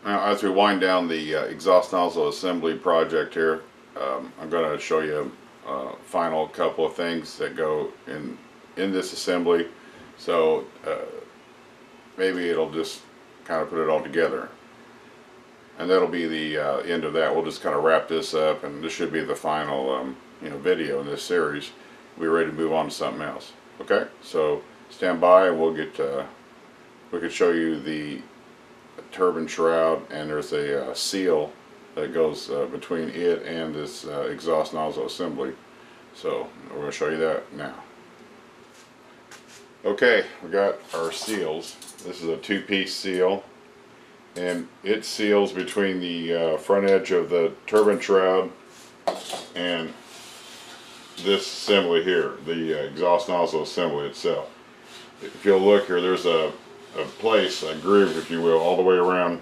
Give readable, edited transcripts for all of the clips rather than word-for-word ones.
Now, as we wind down the exhaust nozzle assembly project here, I'm going to show you a final couple of things that go in this assembly. So maybe it'll just kind of put it all together. And that'll be the end of that. We'll just kind of wrap this up, and this should be the final video in this series. We're ready to move on to something else. Okay, so stand by, and we'll get we can show you the turbine shroud, and there's a seal that goes between it and this exhaust nozzle assembly. So we're going to show you that now. Okay, we got our seals. This is a two-piece seal, and it seals between the front edge of the turbine shroud and this assembly here, the exhaust nozzle assembly itself. If you'll look here, there's a place, a groove if you will, all the way around,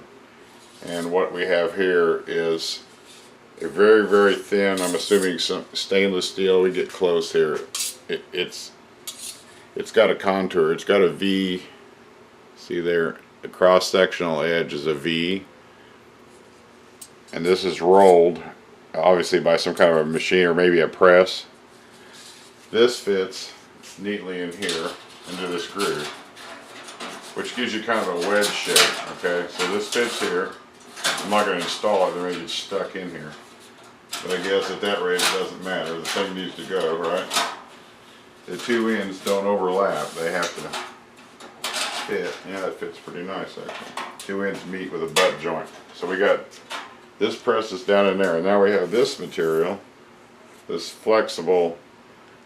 and what we have here is a very, very thin, I'm assuming some stainless steel. We get close here. It's got a contour, it's got a V. See there, the cross-sectional edge is a V, and this is rolled obviously by some kind of a machine or maybe a press. This fits neatly in here into this groove, which gives you kind of a wedge shape. Okay, so this fits here. I'm not going to install it, it may get stuck in here, but I guess at that rate it doesn't matter. The thing needs to go, right? The two ends don't overlap, they have to fit. Yeah, that fits pretty nice actually. Two ends meet with a butt joint. So we got this presses down in there, and now we have this material, this flexible,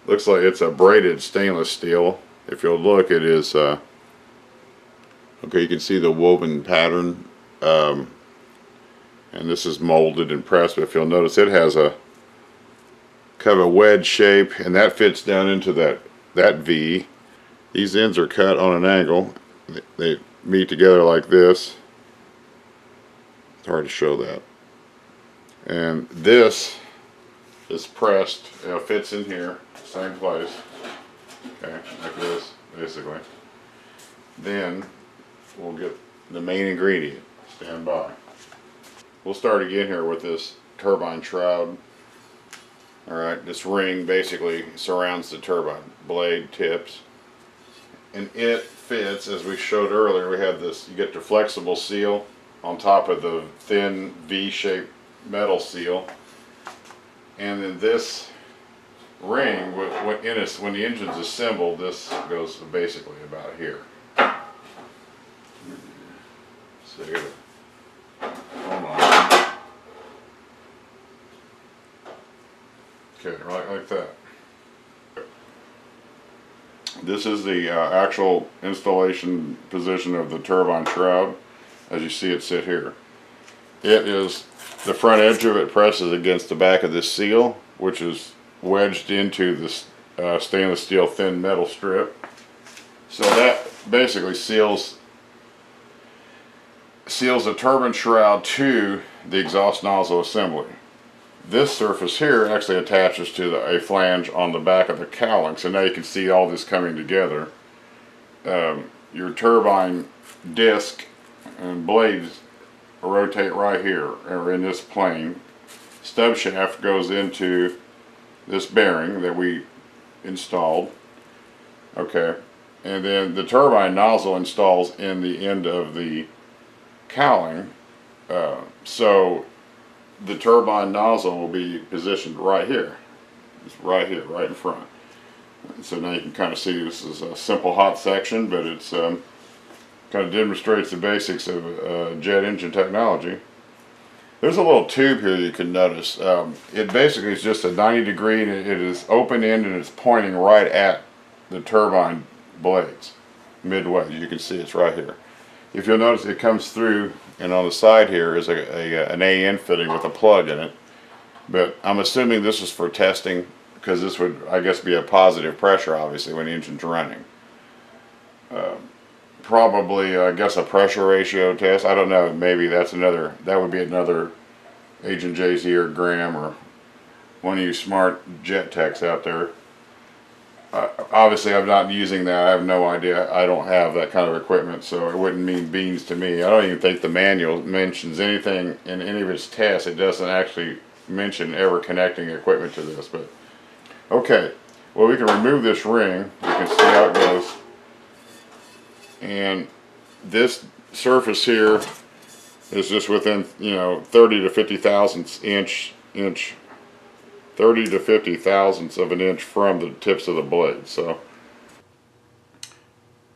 looks like it's a braided stainless steel. If you'll look, it is okay, you can see the woven pattern, and this is molded and pressed, but if you'll notice, it has a kind of a wedge shape, and that fits down into that V. These ends are cut on an angle. They meet together like this. It's hard to show that. And this is pressed, fits in here, same place. Okay, like this, basically. Then we'll get the main ingredient. Stand by. We'll start again here with this turbine shroud. Alright, this ring basically surrounds the turbine blade tips, and it fits, as we showed earlier. We have this, you get the flexible seal on top of the thin V-shaped metal seal, and then this ring, when the engine's assembled, this goes basically about here. So here, hold on. Okay, right like that. This is the actual installation position of the turbine shroud, as you see it sit here. It is, the front edge of it presses against the back of this seal, which is wedged into this stainless steel thin metal strip. So that basically seals the turbine shroud to the exhaust nozzle assembly. This surface here actually attaches to a flange on the back of the cowling, so now you can see all this coming together. Your turbine disc and blades rotate right here, or in this plane. Stub shaft goes into this bearing that we installed. Okay, and then the turbine nozzle installs in the end of the cowling. So the turbine nozzle will be positioned right here. It's right here, right in front. So now you can kind of see this is a simple hot section, but it's kind of demonstrates the basics of jet engine technology. There's a little tube here you can notice. It basically is just a 90-degree, and it is open-end, and it's pointing right at the turbine blades, midway. You can see it's right here. If you'll notice, it comes through, and on the side here is an AN fitting with a plug in it. But I'm assuming this is for testing, because this would, I guess, be a positive pressure, obviously, when the engine's running. Probably, I guess, a pressure ratio test. I don't know. Maybe that would be another Agent JZ or Graham or one of you smart jet techs out there. obviously I'm not using that. I have no idea. I don't have that kind of equipment, so it wouldn't mean beans to me. I don't even think the manual mentions anything in any of its tests. It doesn't actually mention ever connecting equipment to this. But okay, well, we can remove this ring. You can see how it goes. And this surface here is just within, 30 to 50 thousandths inch, 30 to 50 thousandths of an inch from the tips of the blade. So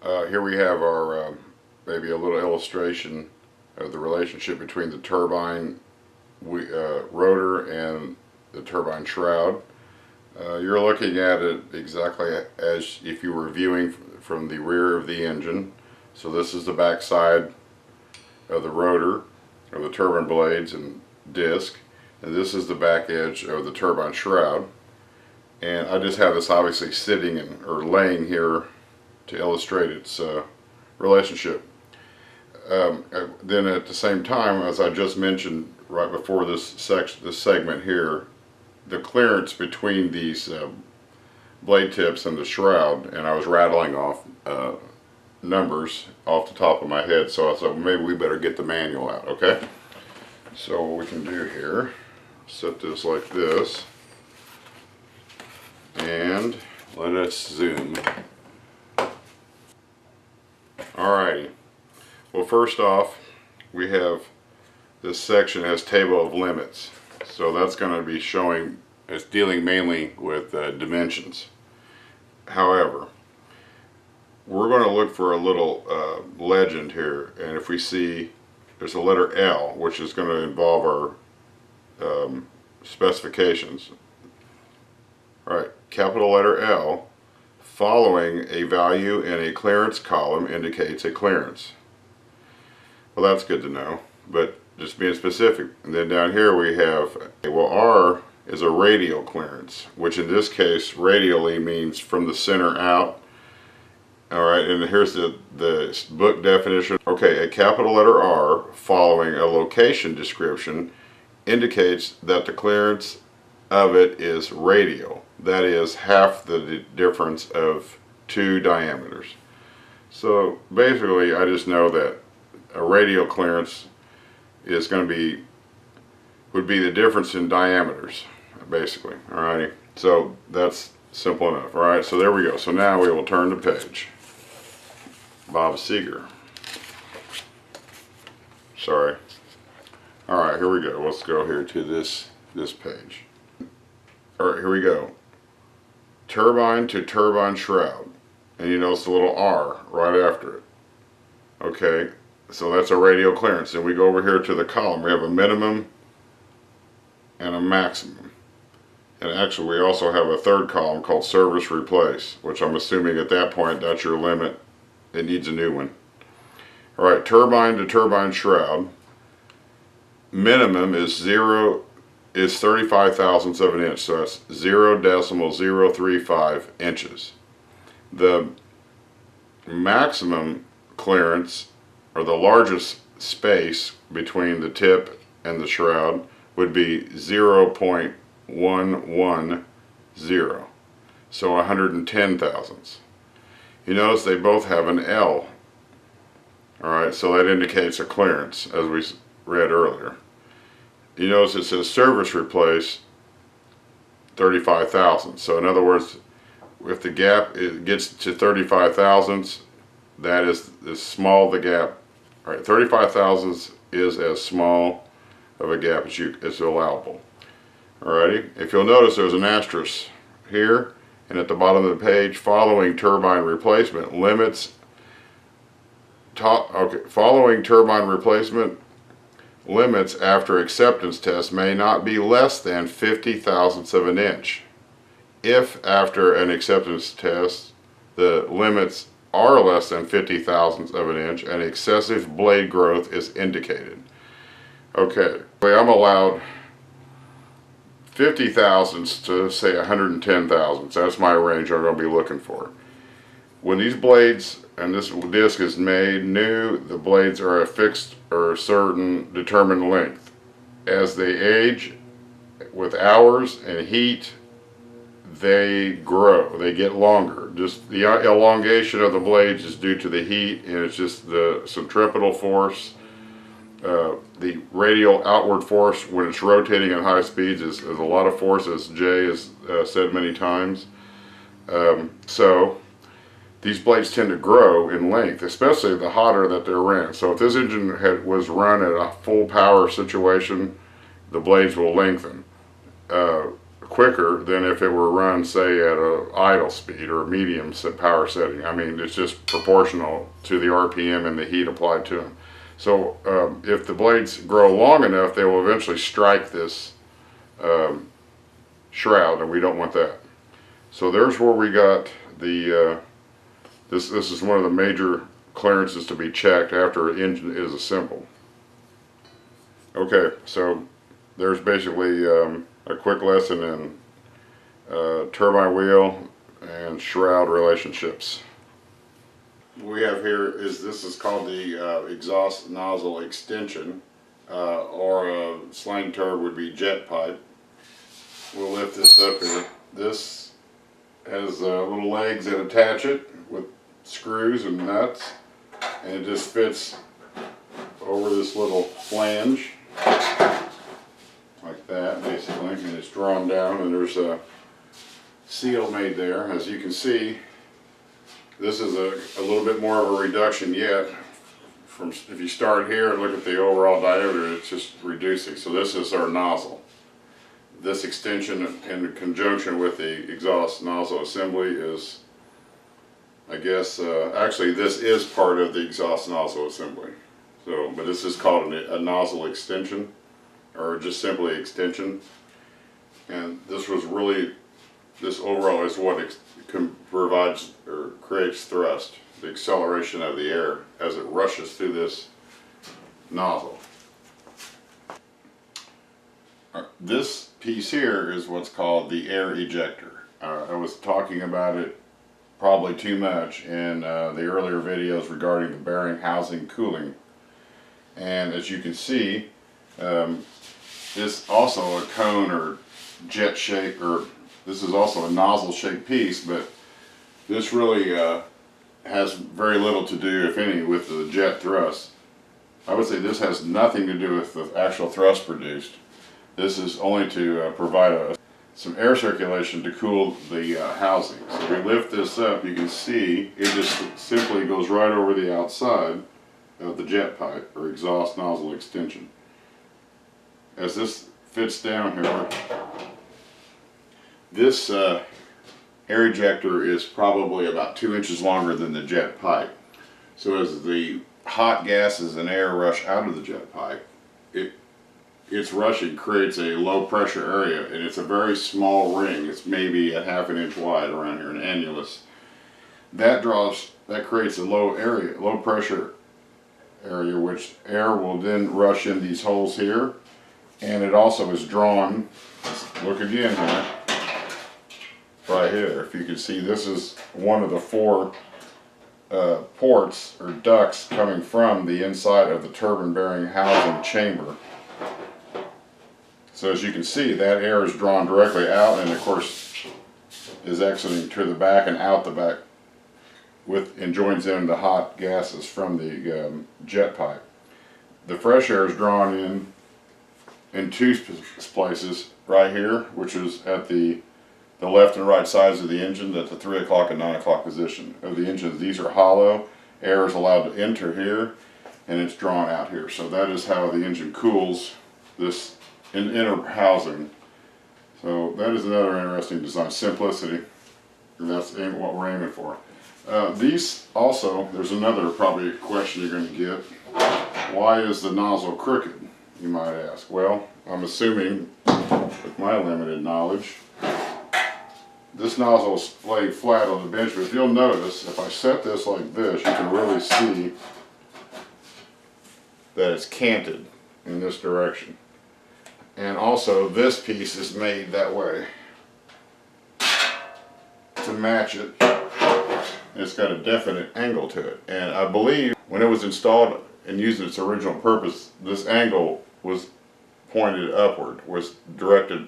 here we have our maybe a little illustration of the relationship between the turbine rotor and the turbine shroud. You're looking at it exactly as if you were viewing from the rear of the engine. So this is the back side of the rotor, of the turbine blades and disc, and this is the back edge of the turbine shroud. And I just have this obviously sitting or laying here to illustrate its relationship. Then at the same time, as I just mentioned right before this segment here, the clearance between these blade tips and the shroud, and I was rattling off numbers off the top of my head, so I thought maybe we better get the manual out. Okay, so what we can do here, set this like this, and let us zoom. Alrighty, well, first off, we have this section has table of limits, so that's going to be showing, it's dealing mainly with dimensions. However, we're going to look for a little legend here, and if we see there's a letter L, which is going to involve our specifications. Alright, capital letter L following a value in a clearance column indicates a clearance. Well, that's good to know, but just being specific. And then down here we have, well, R is a radial clearance, which in this case radially means from the center out. Alright, and here's the book definition. Okay, a capital letter R following a location description indicates that the clearance of it is radial. That is half the difference of two diameters. So basically I just know that a radial clearance is going to be, would be the difference in diameters, basically. Alrighty, so that's simple enough. Alright, so there we go. So now we will turn the page. Bob Seger. Sorry. Alright, here we go. Let's go here to this page. Alright, here we go. Turbine to turbine shroud. And you notice the little R right after it. Okay, so that's a radial clearance. And we go over here to the column. We have a minimum and a maximum. And actually we also have a third column called service replace, which I'm assuming at that point that's your limit. It needs a new one. Alright, turbine to turbine shroud. Minimum is 35 thousandths of an inch, so that's 0.035 inches. The maximum clearance, or the largest space between the tip and the shroud, would be 0.110, so 110 thousandths. You notice they both have an L. Alright, so that indicates a clearance, as we read earlier. You notice it says service replace 35 thousandths. So in other words, if the gap gets to 35 thousandths, that is as small the gap. Alright, 35 thousandths is as small of a gap as allowable. Alrighty, if you'll notice there's an asterisk here, and at the bottom of the page, following turbine replacement limits. Following turbine replacement limits after acceptance test may not be less than 50 thousandths of an inch. If after an acceptance test the limits are less than 50 thousandths of an inch and excessive blade growth is indicated. Okay, I'm allowed 50 thousandths to say 110 thousandths. That's my range I'm going to be looking for. When these blades and this disc is made new, the blades are a fixed or a certain determined length. As they age with hours and heat, they grow, they get longer. Just the elongation of the blades is due to the heat, and it's just the centripetal force. The radial outward force when it's rotating at high speeds is a lot of force, as Jay has said many times. So these blades tend to grow in length, especially the hotter that they're ran. So if this engine was run at a full power situation, the blades will lengthen quicker than if it were run, say, at an idle speed or a medium power setting. I mean, it's just proportional to the RPM and the heat applied to them. So if the blades grow long enough, they will eventually strike this shroud, and we don't want that. So there's where we got the this is one of the major clearances to be checked after an engine is assembled. Okay, so there's basically a quick lesson in turbine wheel and shroud relationships. What we have here is, this is called the exhaust nozzle extension, or a slang term would be jet pipe. We'll lift this up here. This has little legs that attach it with screws and nuts, and it just fits over this little flange like that, basically, and it's drawn down, and there's a seal made there. As you can see, this is a little bit more of a reduction yet. From, if you start here and look at the overall diameter, it's just reducing. So this is our nozzle. This extension in conjunction with the exhaust nozzle assembly is, I guess, actually this is part of the exhaust nozzle assembly. So, but this is called a nozzle extension, or just simply extension. And this was really, this overall is what provides or creates thrust, the acceleration of the air as it rushes through this nozzle. This piece here is what's called the air ejector. I was talking about it probably too much in the earlier videos regarding the bearing housing cooling. And as you can see, it's also a cone or jet shape, or this is also a nozzle shaped piece, but this really has very little to do, if any, with the jet thrust. I would say this has nothing to do with the actual thrust produced. This is only to provide some air circulation to cool the housing. So if we lift this up, you can see it just simply goes right over the outside of the jet pipe or exhaust nozzle extension. As this fits down here, this air ejector is probably about 2 inches longer than the jet pipe. So as the hot gases and air rush out of the jet pipe, its rushing creates a low pressure area, and it's a very small ring. It's maybe a ½ an inch wide around here, an annulus. That creates a low pressure area, which air will then rush in these holes here, and it also is drawn. Look again here. Right here, if you can see, this is one of the 4 ports or ducts coming from the inside of the turbine bearing housing chamber. So as you can see, that air is drawn directly out, and of course is exiting to the back and out the back and joins in the hot gases from the jet pipe. The fresh air is drawn in 2 places, right here, which is at the left and right sides of the engine at the 3 o'clock and 9 o'clock position of the engine. These are hollow. Air is allowed to enter here, and it's drawn out here. So that is how the engine cools this inner housing. So that is another interesting design. Simplicity, and that's what we're aiming for. These also, there's another probably question you're going to get. Why is the nozzle crooked, you might ask? Well, I'm assuming, with my limited knowledge, this nozzle is laid flat on the bench, but if you'll notice, if I set this like this, you can really see that it's canted in this direction. And also, this piece is made that way to match it. It's got a definite angle to it. And I believe when it was installed and used its original purpose, this angle was pointed upward, was directed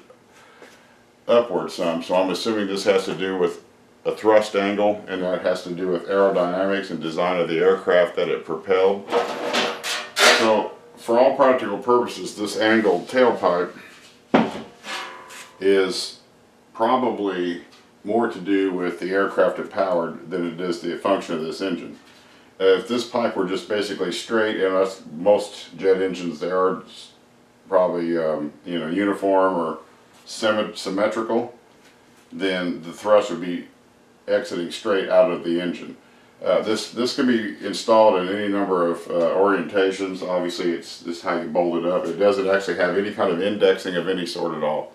upward some, so I'm assuming this has to do with a thrust angle, and that has to do with aerodynamics and design of the aircraft that it propelled. So for all practical purposes, this angled tailpipe is probably more to do with the aircraft it powered than it is the function of this engine. If this pipe were just basically straight, and that's most jet engines, they are probably uniform or symmetrical, then the thrust would be exiting straight out of the engine. This can be installed in any number of orientations. Obviously, this is how you bolt it up. It doesn't actually have any kind of indexing of any sort at all.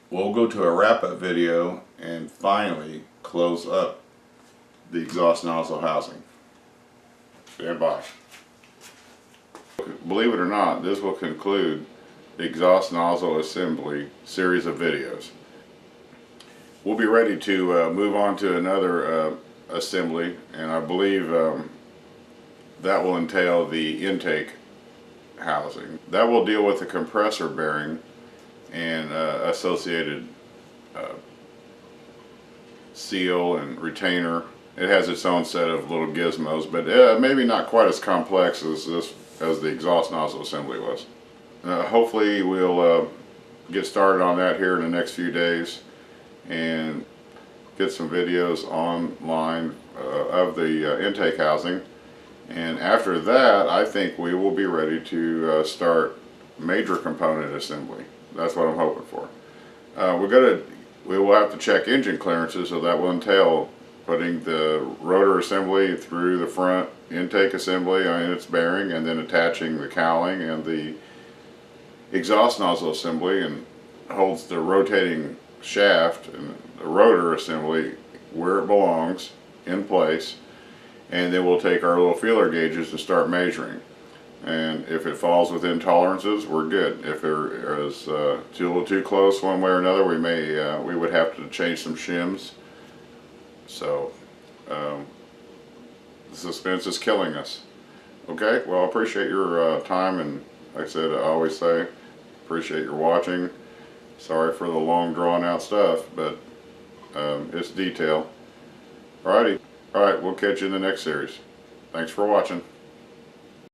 We'll go to a wrap-up video and finally close up the exhaust nozzle housing. Stand by. Believe it or not, this will conclude the exhaust nozzle assembly series of videos. We'll be ready to move on to another assembly, and I believe that will entail the intake housing. That will deal with the compressor bearing and associated seal and retainer. It has its own set of little gizmos, but maybe not quite as complex as the exhaust nozzle assembly was. Hopefully we'll get started on that here in the next few days and get some videos online of the intake housing, and after that I think we will be ready to start major component assembly. That's what I'm hoping for. We will have to check engine clearances, so that will entail putting the rotor assembly through the front intake assembly in its bearing, and then attaching the cowling and the exhaust nozzle assembly, and holds the rotating shaft and the rotor assembly where it belongs in place. And then we'll take our little feeler gauges and start measuring, and if it falls within tolerances, we're good. If there is a little too close one way or another, we would have to change some shims. So the suspense is killing us. Okay, well, I appreciate your time, and like I said, I always say, appreciate your watching. Sorry for the long drawn out stuff, but it's detail. Alrighty, alright, we'll catch you in the next series. Thanks for watching.